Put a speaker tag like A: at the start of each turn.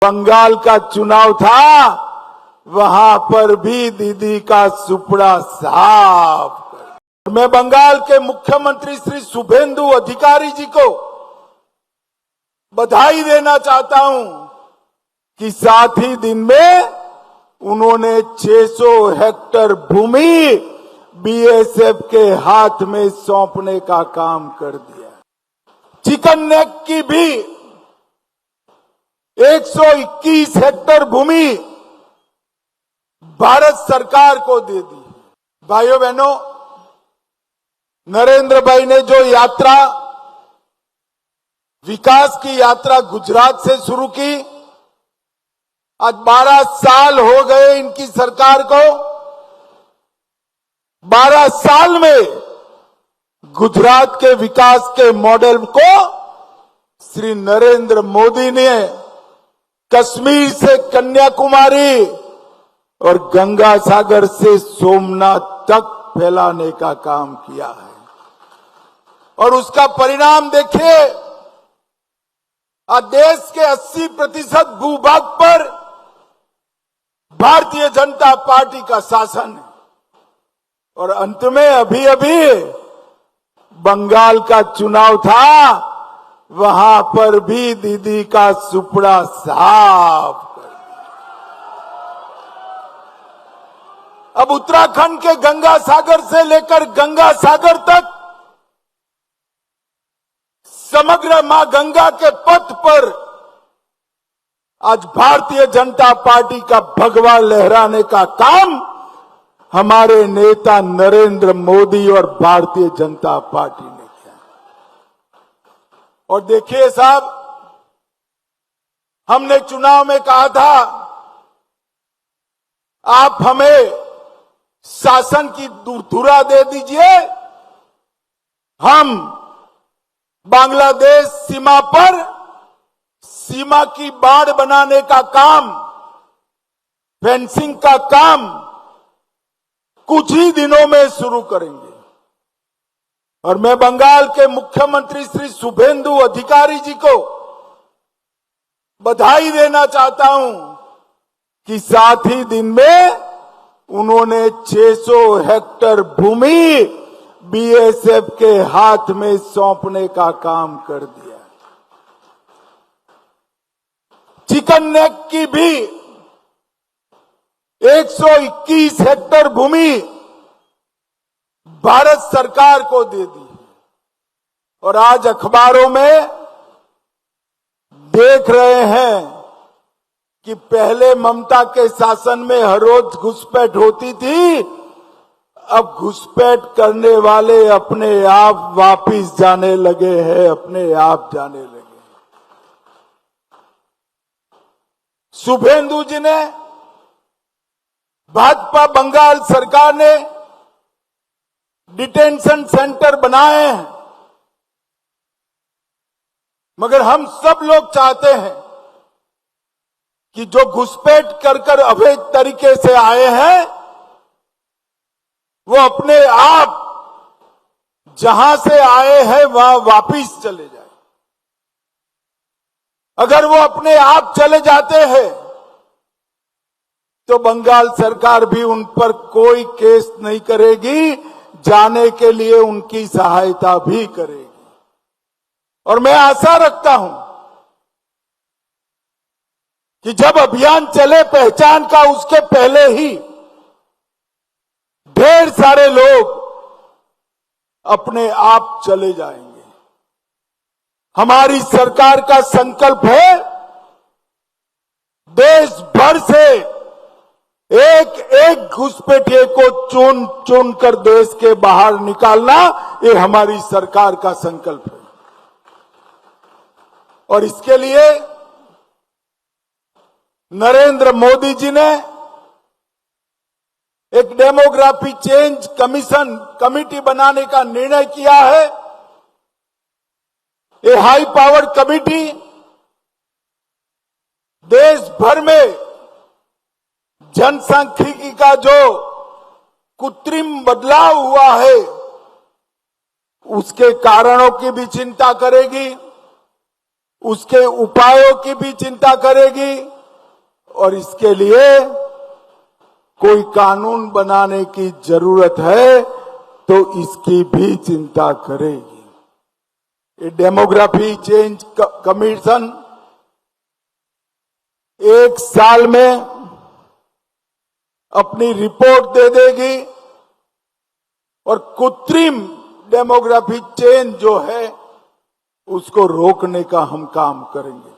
A: बंगाल का चुनाव था, वहां पर भी दीदी का सुपड़ा साफ। मैं बंगाल के मुख्यमंत्री श्री शुभेंदु अधिकारी जी को बधाई देना चाहता हूं कि साथ ही दिन में उन्होंने 600 हेक्टेयर भूमि बीएसएफ के हाथ में सौंपने का काम कर दिया। चिकन नेक की भी 121 हेक्टेयर भूमि भारत सरकार को दे दी। भाइयों बहनों, नरेंद्र भाई ने जो यात्रा, विकास की यात्रा गुजरात से शुरू की, आज 12 साल हो गए इनकी सरकार को। 12 साल में गुजरात के विकास के मॉडल को श्री नरेंद्र मोदी ने कश्मीर से कन्याकुमारी और गंगा सागर से सोमनाथ तक फैलाने का काम किया है। और उसका परिणाम देखिए, आज देश के 80% भूभाग पर भारतीय जनता पार्टी का शासन है। और अंत में अभी अभी बंगाल का चुनाव था, वहां पर भी दीदी का सुपड़ा साफ कर दिया। अब उत्तराखंड के गंगा सागर से लेकर गंगा सागर तक समग्र मां गंगा के पथ पर आज भारतीय जनता पार्टी का भगवा लहराने का काम हमारे नेता नरेंद्र मोदी और भारतीय जनता पार्टी ने किया। और देखिए साहब, हमने चुनाव में कहा था, आप हमें शासन की धुरा दे दीजिए, हम बांग्लादेश सीमा पर सीमा की बाड़ बनाने का काम, फेंसिंग का काम कुछ ही दिनों में शुरू करेंगे। और मैं बंगाल के मुख्यमंत्री श्री शुभेंदु अधिकारी जी को बधाई देना चाहता हूं कि साथ ही दिन में उन्होंने 600 हेक्टेयर भूमि बीएसएफ के हाथ में सौंपने का काम कर दिया। चिकन नेक की भी 121 हेक्टेयर भूमि भारत सरकार को दे दी। और आज अखबारों में देख रहे हैं कि पहले ममता के शासन में हर रोज घुसपैठ होती थी, अब घुसपैठ करने वाले अपने आप वापिस जाने लगे हैं, अपने आप जाने लगे। शुभेंदु जी ने, भाजपा बंगाल सरकार ने डिटेंशन सेंटर बनाए हैं, मगर हम सब लोग चाहते हैं कि जो घुसपैठ कर अवैध तरीके से आए हैं, वो अपने आप जहां से आए हैं वहां वापिस चले जाए। अगर वो अपने आप चले जाते हैं तो बंगाल सरकार भी उन पर कोई केस नहीं करेगी, जाने के लिए उनकी सहायता भी करेगी। और मैं आशा रखता हूं कि जब अभियान चले पहचान का, उसके पहले ही ढेर सारे लोग अपने आप चले जाएंगे। हमारी सरकार का संकल्प है देश भर से एक एक घुसपैठिए को चुन चुन कर देश के बाहर निकालना, ये हमारी सरकार का संकल्प है। और इसके लिए नरेंद्र मोदी जी ने एक डेमोग्राफी चेंज कमिटी बनाने का निर्णय किया है। ये हाई पावर कमिटी देश भर में जनसांख्यिकी का जो कृत्रिम बदलाव हुआ है, उसके कारणों की भी चिंता करेगी। उसके उपायों की भी चिंता करेगी और इसके लिए कोई कानून बनाने की जरूरत है तो इसकी भी चिंता करेगी। ये डेमोग्राफी चेंज कमीशन 1 साल में अपनी रिपोर्ट दे देगी और कृत्रिम डेमोग्राफी चेंज जो है उसको रोकने का हम काम करेंगे।